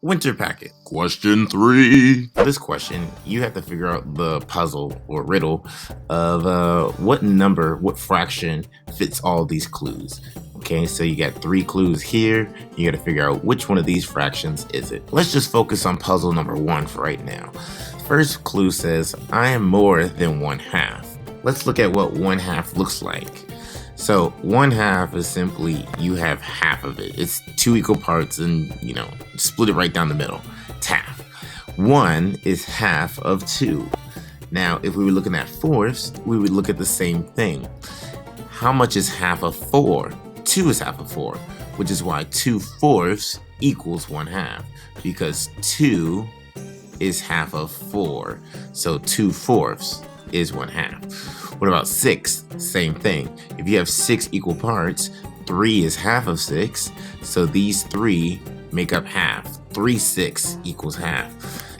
Winter Packet. Question 3. For this question, you have to figure out the puzzle or riddle of what fraction fits all these clues. Okay, so you got 3 clues here. You got to figure out which one of these fractions is it. Let's just focus on puzzle number 1 for right now. First clue says, I am more than 1/2. Let's look at what 1/2 looks like. So 1/2 is simply you have half of it. It's 2 equal parts and, split it right down the middle. It's half. 1 is half of 2. Now, if we were looking at fourths, we would look at the same thing. How much is half of 4? 2 is half of 4, which is why 2/4 equals 1/2, because 2 is half of 4. So 2/4 is 1/2. What about 6? Same thing. If you have 6 equal parts, 3 is half of 6. So these 3 make up half. 3/6 equals half.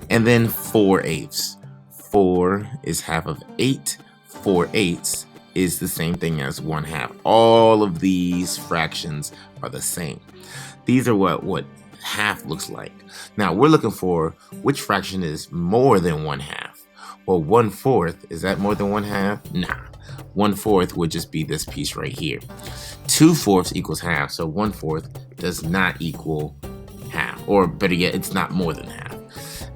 And then 4/8. 4 is half of 8. 4/8 is the same thing as 1/2. All of these fractions are the same. These are what half looks like. Now we're looking for which fraction is more than 1/2. Well, 1/4, is that more than 1/2? Nah. 1/4 would just be this piece right here. 2/4 equals half, so 1/4 does not equal half. Or better yet, it's not more than half.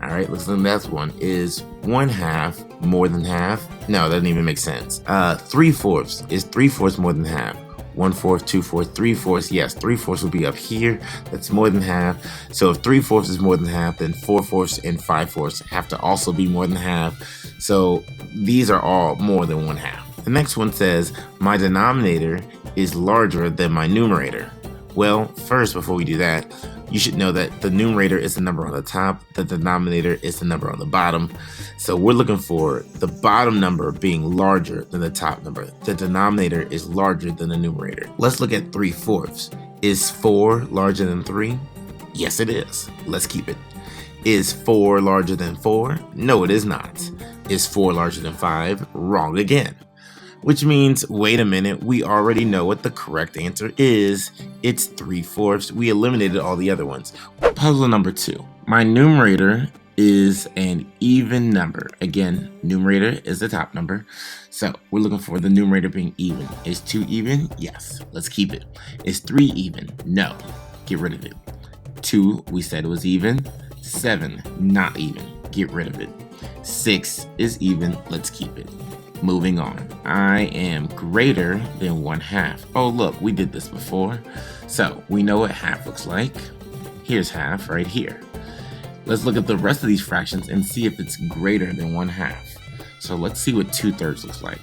All right, let's look at the next one. Is 1/2 more than half? No, that doesn't even make sense. 3/4. Is 3/4 more than half? 1/4, 2/4, 3/4. Yes, 3/4 will be up here. That's more than half. So if 3/4 is more than half, then 4/4 and 5/4 have to also be more than half. So these are all more than 1/2. The next one says, my denominator is larger than my numerator. Well, first, before we do that, you should know that the numerator is the number on the top, the denominator is the number on the bottom. So we're looking for the bottom number being larger than the top number. The denominator is larger than the numerator. Let's look at 3/4. Is 4 larger than 3? Yes, it is. Let's keep it. Is 4 larger than 4? No, it is not. Is 4 larger than 5? Wrong again. Which means, wait a minute, we already know what the correct answer is. It's 3/4. We eliminated all the other ones. Puzzle number 2. My numerator is an even number. Again, numerator is the top number. So we're looking for the numerator being even. Is 2 even? Yes. Let's keep it. Is 3 even? No. Get rid of it. 2, we said was even. 7, not even. Get rid of it. 6 is even. Let's keep it. Moving on. I am greater than 1/2. Oh, look, we did this before. So we know what half looks like. Here's half right here. Let's look at the rest of these fractions and see if it's greater than 1/2. So let's see what 2/3 looks like.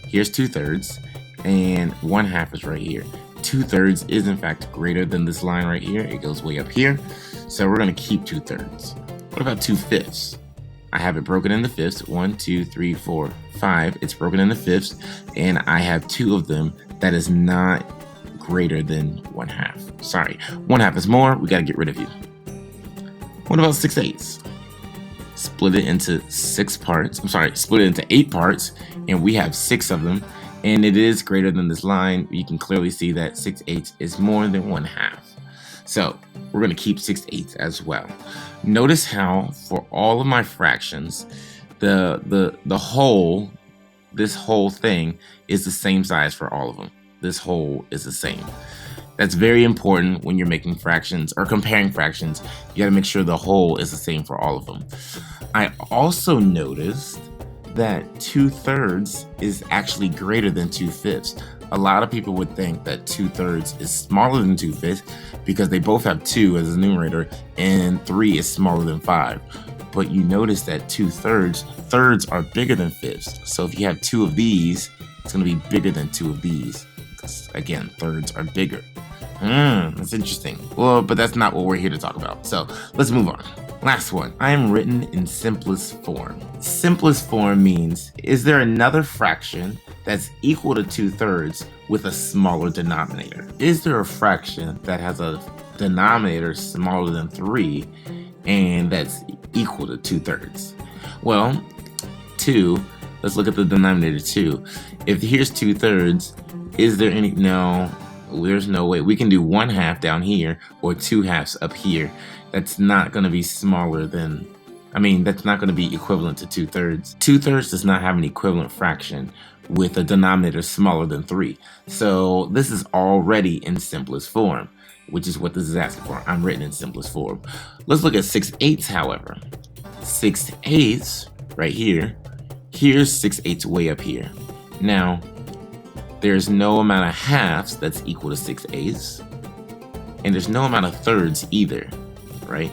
Here's 2/3 and 1/2 is right here. 2/3 is in fact greater than this line right here. It goes way up here. So we're going to keep 2/3. What about 2/5? I have it broken into fifths. 1, 2, 3, 4, 5. It's broken into fifths, and I have 2 of them. That is not greater than 1/2. Sorry, 1/2 is more. We got to get rid of you. What about 6/8? Split it into 6 parts. Split it into 8 parts, and we have 6 of them, and it is greater than this line. You can clearly see that 6/8 is more than 1/2. So we're going to keep 6/8 as well. Notice how for all of my fractions, the whole, this whole thing is the same size for all of them. This whole is the same. That's very important when you're making fractions or comparing fractions. You got to make sure the whole is the same for all of them. I also noticed that 2/3 is actually greater than 2/5. A lot of people would think that 2/3 is smaller than 2/5 because they both have 2 as a numerator and 3 is smaller than 5. But you notice that 2/3, thirds are bigger than fifths. So if you have 2 of these, it's going to be bigger than 2 of these. Because again, thirds are bigger. That's interesting. Well, but that's not what we're here to talk about. So let's move on. Last one. I am written in simplest form. Simplest form means, is there another fraction that's equal to 2/3 with a smaller denominator? Is there a fraction that has a denominator smaller than 3 and that's equal to 2/3? Well, 2, let's look at the denominator 2. If here's 2/3, is there any, no, there's no way. We can do 1/2 down here or 2/2 up here. that's not going to be smaller than, that's not going to be equivalent to 2/3. 2/3 does not have an equivalent fraction with a denominator smaller than 3. So this is already in simplest form, which is what this is asking for. I'm written in simplest form. Let's look at 6/8, however. 6/8 right here. Here's 6/8 way up here. Now, there's no amount of halves that's equal to 6/8, and there's no amount of thirds either, right?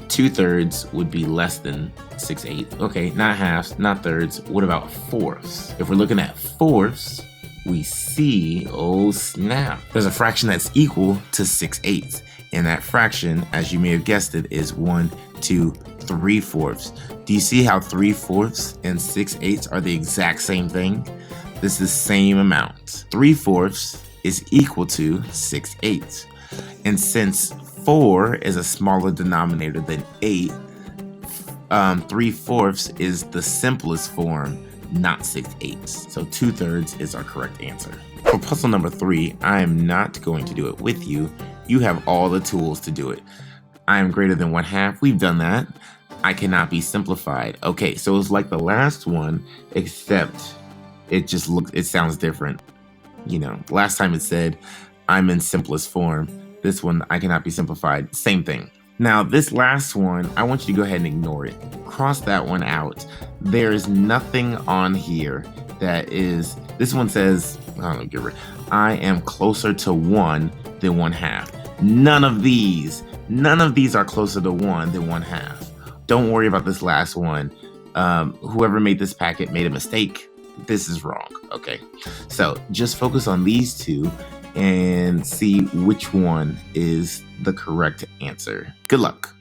2/3 would be less than 6/8. Okay, not halves, not thirds. What about fourths? If we're looking at fourths, we see, oh snap, there's a fraction that's equal to 6/8. And that fraction, as you may have guessed it, is 1, 2, 3/4. Do you see how 3/4 and 6/8 are the exact same thing? This is same amount. 3/4 is equal to 6/8. And since 4 is a smaller denominator than 8, 3/4 is the simplest form, not 6/8. So 2/3 is our correct answer. For puzzle number 3, I am not going to do it with you. You have all the tools to do it. I am greater than 1/2. We've done that. I cannot be simplified. Okay, so it's like the last one, except it sounds different. Last time it said, I'm in simplest form. This one, I cannot be simplified. Same thing. Now, this last one, I want you to go ahead and ignore it. Cross that one out. There is nothing on here that is, this one says, I am closer to 1 than 1/2. None of these are closer to 1 than 1/2. Don't worry about this last one. Whoever made this packet made a mistake. This is wrong, okay? So just focus on these two and see which one is the correct answer. Good luck.